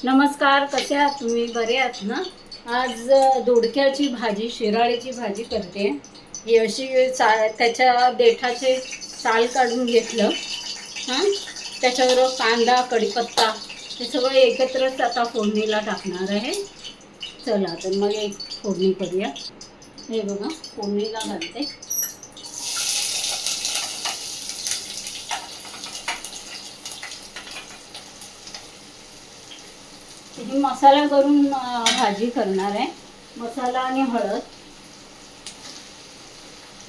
नमस्कार, कसे आहात तुम्ही? बरे आहात ना? आज दोडक्याची भाजी, शिराळीची भाजी करते. ही अशी त्याच्या देठाचे साल काढून घेतलं. हां, त्याच्यावर कांदा, कढीपत्ता हे सगळं एकत्रच आता फोडणीला टाकणार आहे. चला तर मग एक फोडणी करूया. हे बघा, फोडणीला घालते. ही मसाला करून भाजी करणार आहे. मसाला आणि हळद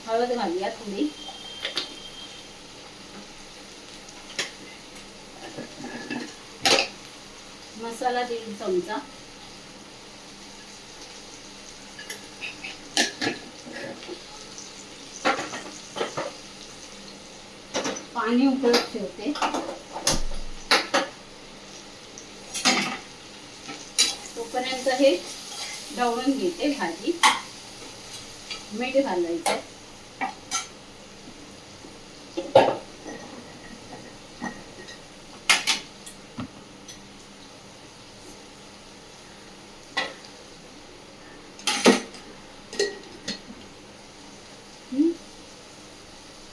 हळद घालूया थोडी. मसाला 1 चमचा. पाणी उकळत ठेवते. तोपर्यंत हे ढवळून घेते भाजी. मीठ घालायचं.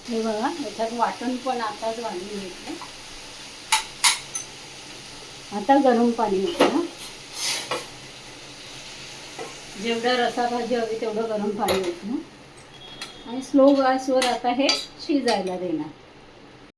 हे बघा, याच्यात वाटण पण आताच घालून घेतलं. आता गरम पाणी होतं ना, जेवढं रसा भाजी हवी तेवढं गरम पाणी होतं आणि स्लो गॅसवर आता हे शिजायला देणार.